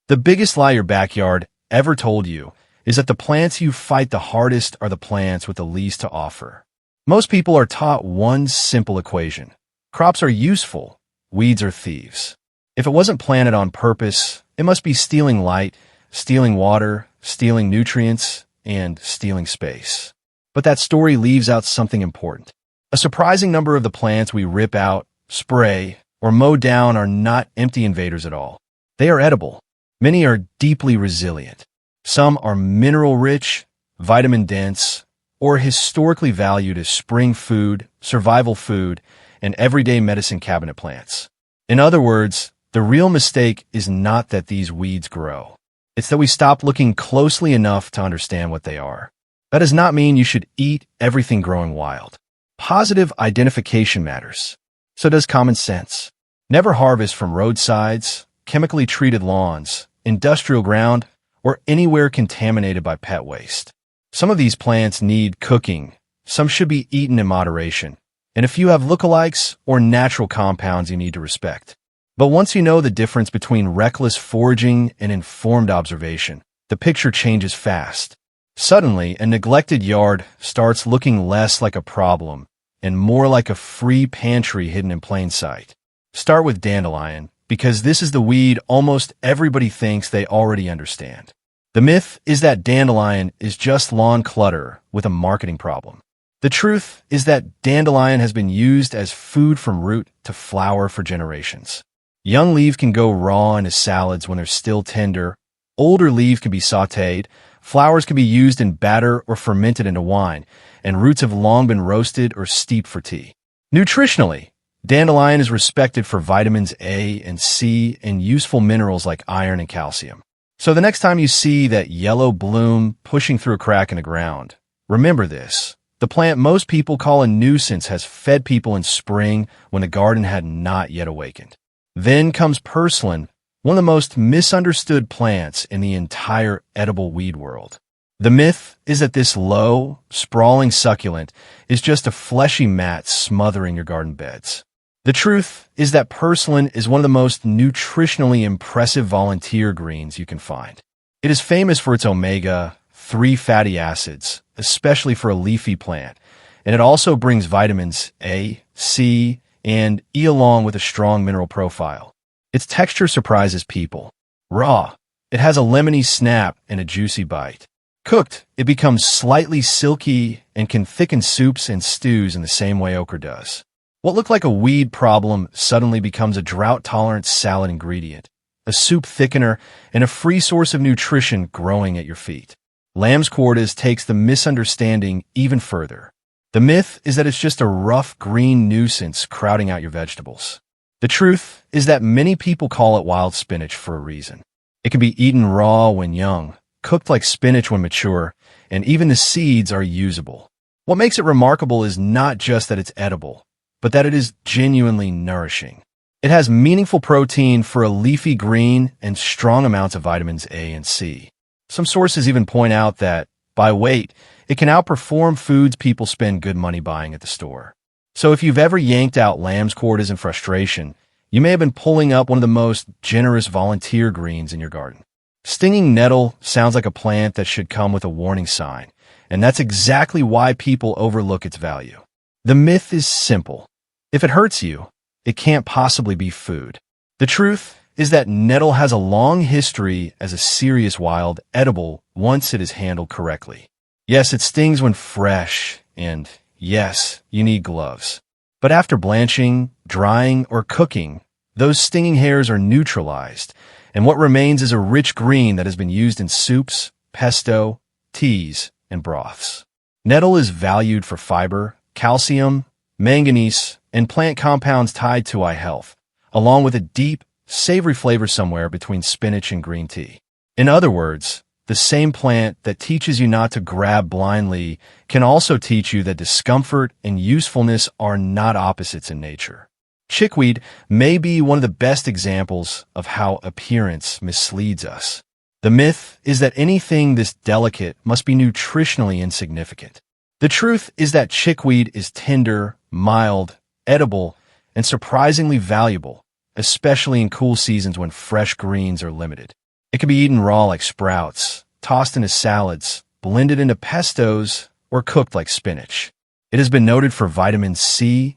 The biggest lie your backyard ever told you is that the plants you fight the hardest are the plants with the least to offer. Most people are taught one simple equation. Crops are useful, weeds are thieves. If it wasn't planted on purpose, it must be stealing light, stealing water, stealing nutrients, and stealing space. But that story leaves out something important. A surprising number of the plants we rip out, spray, or mow down are not empty invaders at all. They are edible. Many are deeply resilient. Some are mineral-rich, vitamin-dense, or historically valued as spring food, survival food, and everyday medicine cabinet plants. In other words, the real mistake is not that these weeds grow. It's that we stop looking closely enough to understand what they are. That does not mean you should eat everything growing wild. Positive identification matters. So does common sense. Never harvest from roadsides, chemically treated lawns, industrial ground, or anywhere contaminated by pet waste. Some of these plants need cooking. Some should be eaten in moderation. And a few have lookalikes or natural compounds you need to respect. But once you know the difference between reckless foraging and informed observation, the picture changes fast. Suddenly, a neglected yard starts looking less like a problem and more like a free pantry hidden in plain sight. Start with dandelion, because this is the weed almost everybody thinks they already understand. The myth is that dandelion is just lawn clutter with a marketing problem. The truth is that dandelion has been used as food from root to flower for generations. Young leaves can go raw into salads when they're still tender. Older leaves can be sautéed. Flowers can be used in batter or fermented into wine, and roots have long been roasted or steeped for tea. Nutritionally, dandelion is respected for vitamins A and C and useful minerals like iron and calcium. So the next time you see that yellow bloom pushing through a crack in the ground, remember this. The plant most people call a nuisance has fed people in spring when the garden had not yet awakened. Then comes purslane, one of the most misunderstood plants in the entire edible weed world. The myth is that this low, sprawling succulent is just a fleshy mat smothering your garden beds. The truth is that purslane is one of the most nutritionally impressive volunteer greens you can find. It is famous for its omega-3 fatty acids, especially for a leafy plant, and it also brings vitamins A, C, and E along with a strong mineral profile. Its texture surprises people. Raw, it has a lemony snap and a juicy bite. Cooked, it becomes slightly silky and can thicken soups and stews in the same way okra does. What looked like a weed problem suddenly becomes a drought-tolerant salad ingredient, a soup thickener, and a free source of nutrition growing at your feet. Lamb's quarters takes the misunderstanding even further. The myth is that it's just a rough green nuisance crowding out your vegetables. The truth is that many people call it wild spinach for a reason. It can be eaten raw when young, cooked like spinach when mature, and even the seeds are usable. What makes it remarkable is not just that it's edible, but that it is genuinely nourishing. It has meaningful protein for a leafy green and strong amounts of vitamins A and C. Some sources even point out that, by weight, it can outperform foods people spend good money buying at the store. So if you've ever yanked out lamb's quarters in frustration, you may have been pulling up one of the most generous volunteer greens in your garden. Stinging nettle sounds like a plant that should come with a warning sign, and that's exactly why people overlook its value. The myth is simple. If it hurts you, it can't possibly be food. The truth is that nettle has a long history as a serious wild edible once it is handled correctly. Yes, it stings when fresh, and yes, you need gloves. But after blanching, drying, or cooking, those stinging hairs are neutralized, and what remains is a rich green that has been used in soups, pesto, teas, and broths. Nettle is valued for fiber, calcium, manganese, and plant compounds tied to eye health, along with a deep, savory flavor somewhere between spinach and green tea. In other words, the same plant that teaches you not to grab blindly can also teach you that discomfort and usefulness are not opposites in nature. Chickweed may be one of the best examples of how appearance misleads us. The myth is that anything this delicate must be nutritionally insignificant. The truth is that chickweed is tender, mild, edible, and surprisingly valuable, especially in cool seasons when fresh greens are limited. It can be eaten raw like sprouts, tossed into salads, blended into pestos, or cooked like spinach. It has been noted for vitamins C,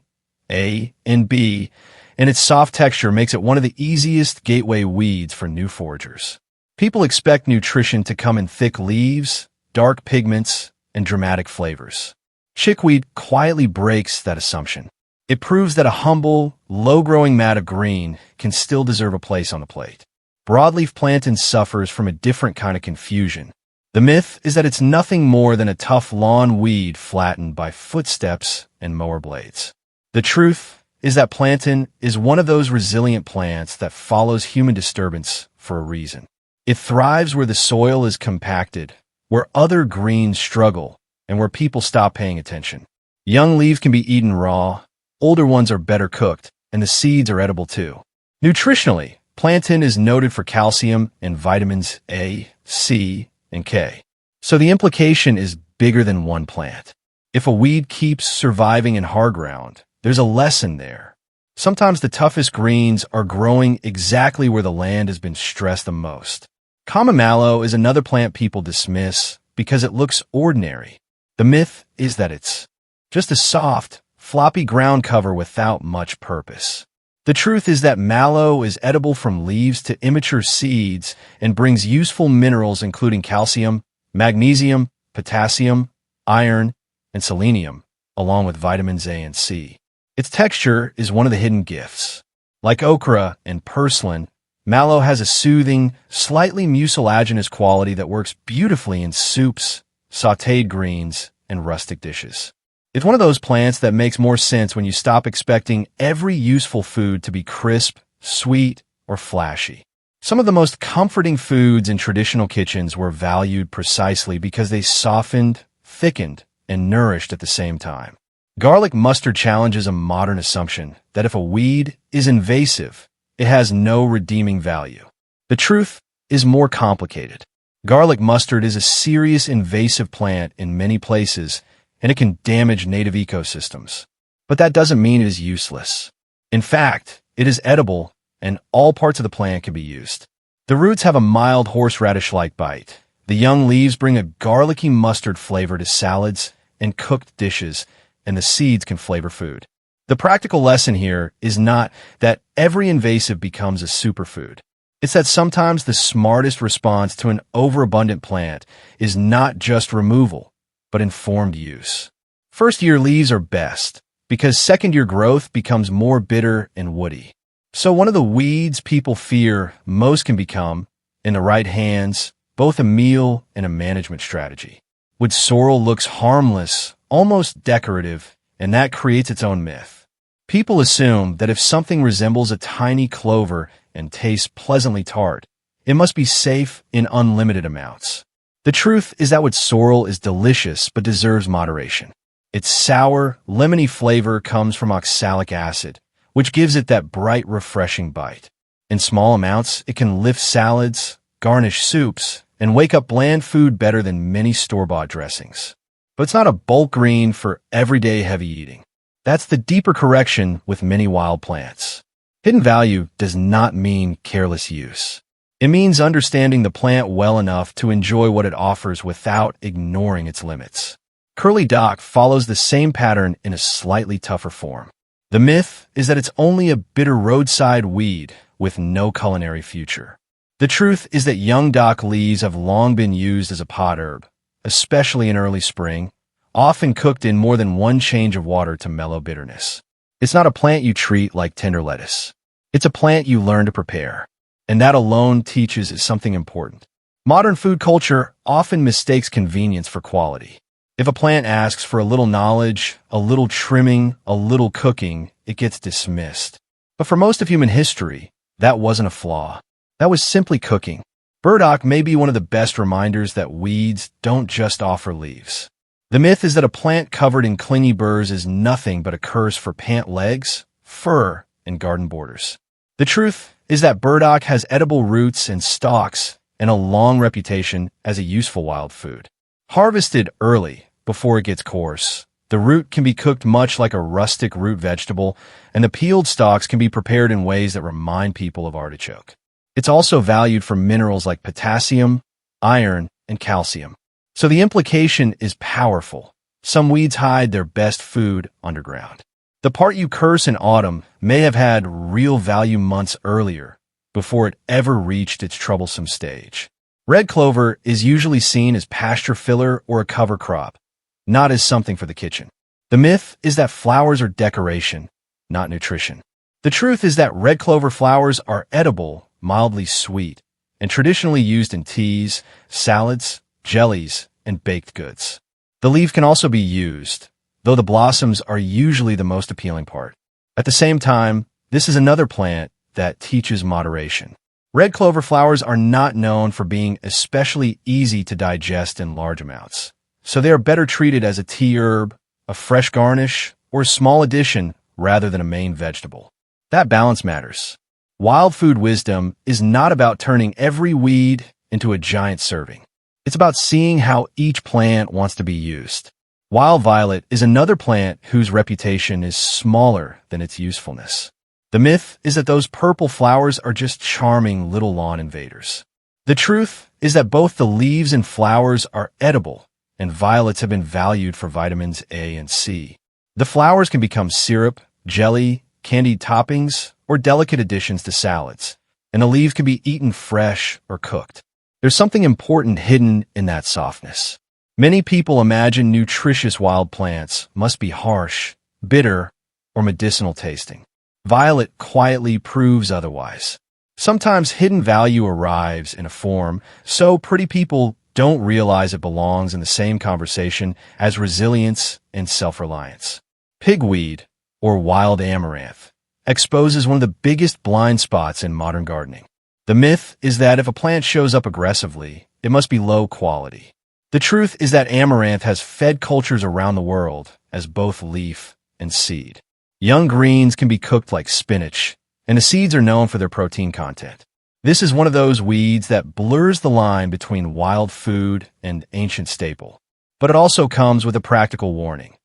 A, and B, and its soft texture makes it one of the easiest gateway weeds for new foragers. People expect nutrition to come in thick leaves, dark pigments, and dramatic flavors. Chickweed quietly breaks that assumption. It proves that a humble, low-growing mat of green can still deserve a place on the plate. Broadleaf plantain suffers from a different kind of confusion. The myth is that it's nothing more than a tough lawn weed flattened by footsteps and mower blades. The truth is that plantain is one of those resilient plants that follows human disturbance for a reason. It thrives where the soil is compacted, where other greens struggle, and where people stop paying attention. Young leaves can be eaten raw, older ones are better cooked, and the seeds are edible too. Nutritionally, plantain is noted for calcium and vitamins A, C, and K. So the implication is bigger than one plant. If a weed keeps surviving in hard ground, there's a lesson there. Sometimes the toughest greens are growing exactly where the land has been stressed the most. Common mallow is another plant people dismiss because it looks ordinary. The myth is that it's just a soft, floppy ground cover without much purpose. The truth is that mallow is edible from leaves to immature seeds and brings useful minerals including calcium, magnesium, potassium, iron, and selenium, along with vitamins A and C. Its texture is one of the hidden gifts. Like okra and purslane, mallow has a soothing, slightly mucilaginous quality that works beautifully in soups, sautéed greens, and rustic dishes. It's one of those plants that makes more sense when you stop expecting every useful food to be crisp, sweet, or flashy. Some of the most comforting foods in traditional kitchens were valued precisely because they softened, thickened, and nourished at the same time. Garlic mustard challenges a modern assumption that if a weed is invasive, it has no redeeming value. The truth is more complicated. Garlic mustard is a serious invasive plant in many places, and it can damage native ecosystems. But that doesn't mean it is useless. In fact, it is edible, and all parts of the plant can be used. The roots have a mild horseradish-like bite. The young leaves bring a garlicky mustard flavor to salads and cooked dishes, and the seeds can flavor food. The practical lesson here is not that every invasive becomes a superfood. It's that sometimes the smartest response to an overabundant plant is not just removal, but informed use. First-year leaves are best because second-year growth becomes more bitter and woody. So one of the weeds people fear most can become, in the right hands, both a meal and a management strategy. Wood sorrel looks harmless, almost decorative, and that creates its own myth. People assume that if something resembles a tiny clover and tastes pleasantly tart, it must be safe in unlimited amounts. The truth is that wood sorrel is delicious but deserves moderation. Its sour, lemony flavor comes from oxalic acid, which gives it that bright, refreshing bite. In small amounts, it can lift salads, garnish soups, and wake up bland food better than many store-bought dressings. But it's not a bulk green for everyday heavy eating. That's the deeper correction with many wild plants. Hidden value does not mean careless use. It means understanding the plant well enough to enjoy what it offers without ignoring its limits. Curly dock follows the same pattern in a slightly tougher form. The myth is that it's only a bitter roadside weed with no culinary future. The truth is that young dock leaves have long been used as a pot herb, especially in early spring, often cooked in more than one change of water to mellow bitterness. It's not a plant you treat like tender lettuce. It's a plant you learn to prepare. And that alone teaches us something important. Modern food culture often mistakes convenience for quality. If a plant asks for a little knowledge, a little trimming, a little cooking, it gets dismissed. But for most of human history, that wasn't a flaw. That was simply cooking. Burdock may be one of the best reminders that weeds don't just offer leaves. The myth is that a plant covered in clingy burrs is nothing but a curse for pant legs, fur, and garden borders. The truth is that burdock has edible roots and stalks and a long reputation as a useful wild food. Harvested early, before it gets coarse, the root can be cooked much like a rustic root vegetable, and the peeled stalks can be prepared in ways that remind people of artichoke. It's also valued for minerals like potassium, iron, and calcium. So the implication is powerful. Some weeds hide their best food underground. The part you curse in autumn may have had real value months earlier, before it ever reached its troublesome stage. Red clover is usually seen as pasture filler or a cover crop, not as something for the kitchen. The myth is that flowers are decoration, not nutrition. The truth is that red clover flowers are edible, mildly sweet, and traditionally used in teas, salads, jellies, and baked goods. The leaf can also be used, though the blossoms are usually the most appealing part. At the same time, this is another plant that teaches moderation. Red clover flowers are not known for being especially easy to digest in large amounts, so they are better treated as a tea herb, a fresh garnish, or a small addition rather than a main vegetable. That balance matters. Wild food wisdom is not about turning every weed into a giant serving. It's about seeing how each plant wants to be used. Wild violet is another plant whose reputation is smaller than its usefulness. The myth is that those purple flowers are just charming little lawn invaders. The truth is that both the leaves and flowers are edible, and violets have been valued for vitamins A and C. The flowers can become syrup, jelly, candied toppings, or delicate additions to salads, and the leaves can be eaten fresh or cooked. There's something important hidden in that softness. Many people imagine nutritious wild plants must be harsh, bitter, or medicinal tasting. Violet quietly proves otherwise. Sometimes hidden value arrives in a form so pretty people don't realize it belongs in the same conversation as resilience and self-reliance. Pigweed, or wild amaranth, exposes one of the biggest blind spots in modern gardening. The myth is that if a plant shows up aggressively, it must be low quality. The truth is that amaranth has fed cultures around the world as both leaf and seed. Young greens can be cooked like spinach, and the seeds are known for their protein content. This is one of those weeds that blurs the line between wild food and ancient staple. But it also comes with a practical warning.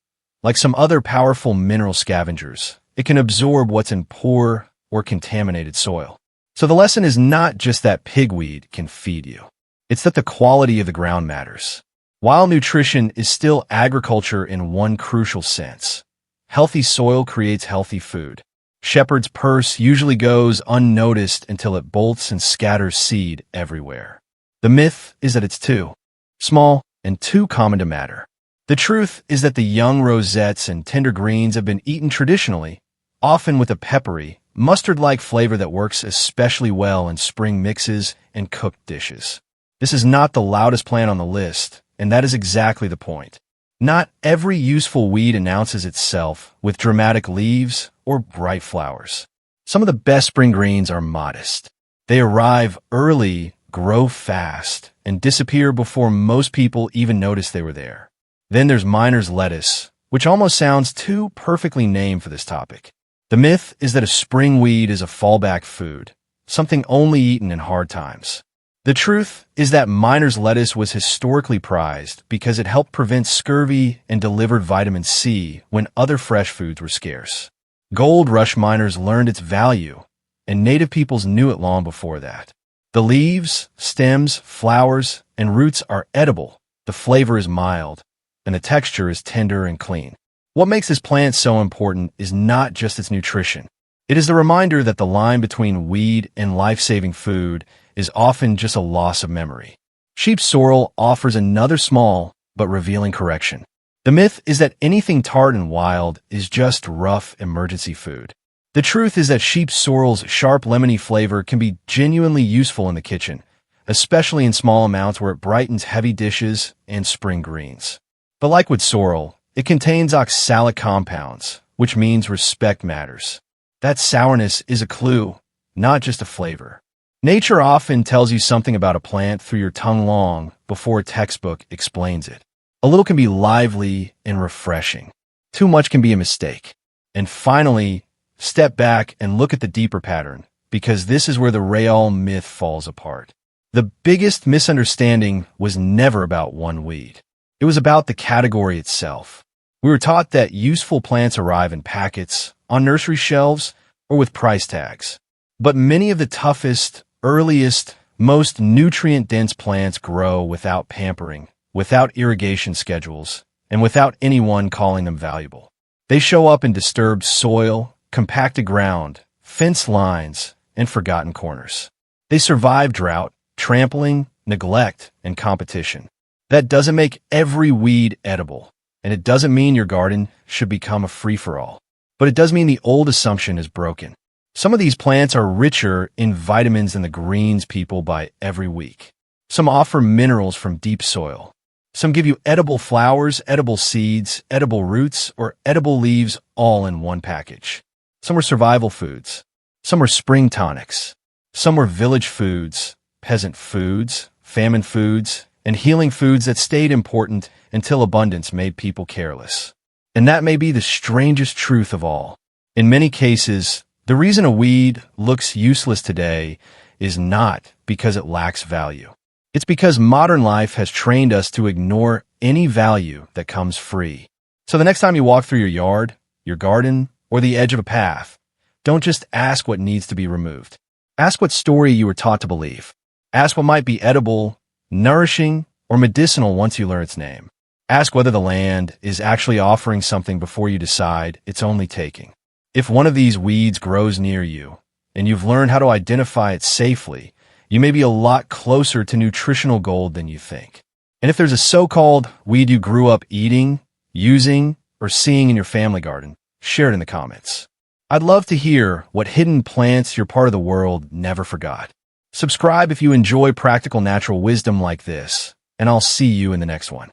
Like some other powerful mineral scavengers, it can absorb what's in poor or contaminated soil. So the lesson is not just that pigweed can feed you. It's that the quality of the ground matters. While nutrition is still agriculture in one crucial sense, healthy soil creates healthy food. Shepherd's purse usually goes unnoticed until it bolts and scatters seed everywhere. The myth is that it's too small and too common to matter. The truth is that the young rosettes and tender greens have been eaten traditionally, often with a peppery, mustard-like flavor that works especially well in spring mixes and cooked dishes. This is not the loudest plant on the list, and that is exactly the point. Not every useful weed announces itself with dramatic leaves or bright flowers. Some of the best spring greens are modest. They arrive early, grow fast, and disappear before most people even notice they were there. Then there's miner's lettuce, which almost sounds too perfectly named for this topic. The myth is that a spring weed is a fallback food, something only eaten in hard times. The truth is that miner's lettuce was historically prized because it helped prevent scurvy and delivered vitamin C when other fresh foods were scarce. Gold rush miners learned its value, and native peoples knew it long before that. The leaves, stems, flowers, and roots are edible, the flavor is mild, and the texture is tender and clean. What makes this plant so important is not just its nutrition. It is the reminder that the line between weed and life-saving food is often just a loss of memory. Sheep sorrel offers another small but revealing correction. The myth is that anything tart and wild is just rough emergency food. The truth is that sheep sorrel's sharp lemony flavor can be genuinely useful in the kitchen, especially in small amounts where it brightens heavy dishes and spring greens. But like with sorrel, it contains oxalic compounds, which means respect matters. That sourness is a clue, not just a flavor. Nature often tells you something about a plant through your tongue long before a textbook explains it. A little can be lively and refreshing. Too much can be a mistake. And finally, step back and look at the deeper pattern, because this is where the Rayol myth falls apart. The biggest misunderstanding was never about one weed. It was about the category itself. We were taught that useful plants arrive in packets, on nursery shelves, or with price tags. But many of the toughest, earliest, most nutrient-dense plants grow without pampering, without irrigation schedules, and without anyone calling them valuable. They show up in disturbed soil, compacted ground, fence lines, and forgotten corners. They survive drought, trampling, neglect, and competition. That doesn't make every weed edible, and it doesn't mean your garden should become a free-for-all. But it does mean the old assumption is broken. Some of these plants are richer in vitamins than the greens people buy every week. Some offer minerals from deep soil. Some give you edible flowers, edible seeds, edible roots, or edible leaves all in one package. Some are survival foods. Some are spring tonics. Some were village foods, peasant foods, famine foods, and healing foods that stayed important until abundance made people careless. And that may be the strangest truth of all. In many cases, the reason a weed looks useless today is not because it lacks value. It's because modern life has trained us to ignore any value that comes free. So the next time you walk through your yard, your garden, or the edge of a path, don't just ask what needs to be removed. Ask what story you were taught to believe. Ask what might be edible, nourishing, or medicinal once you learn its name. Ask whether the land is actually offering something before you decide it's only taking. If one of these weeds grows near you, and you've learned how to identify it safely, you may be a lot closer to nutritional gold than you think. And if there's a so-called weed you grew up eating, using, or seeing in your family garden, share it in the comments. I'd love to hear what hidden plants your part of the world never forgot. Subscribe if you enjoy practical natural wisdom like this, and I'll see you in the next one.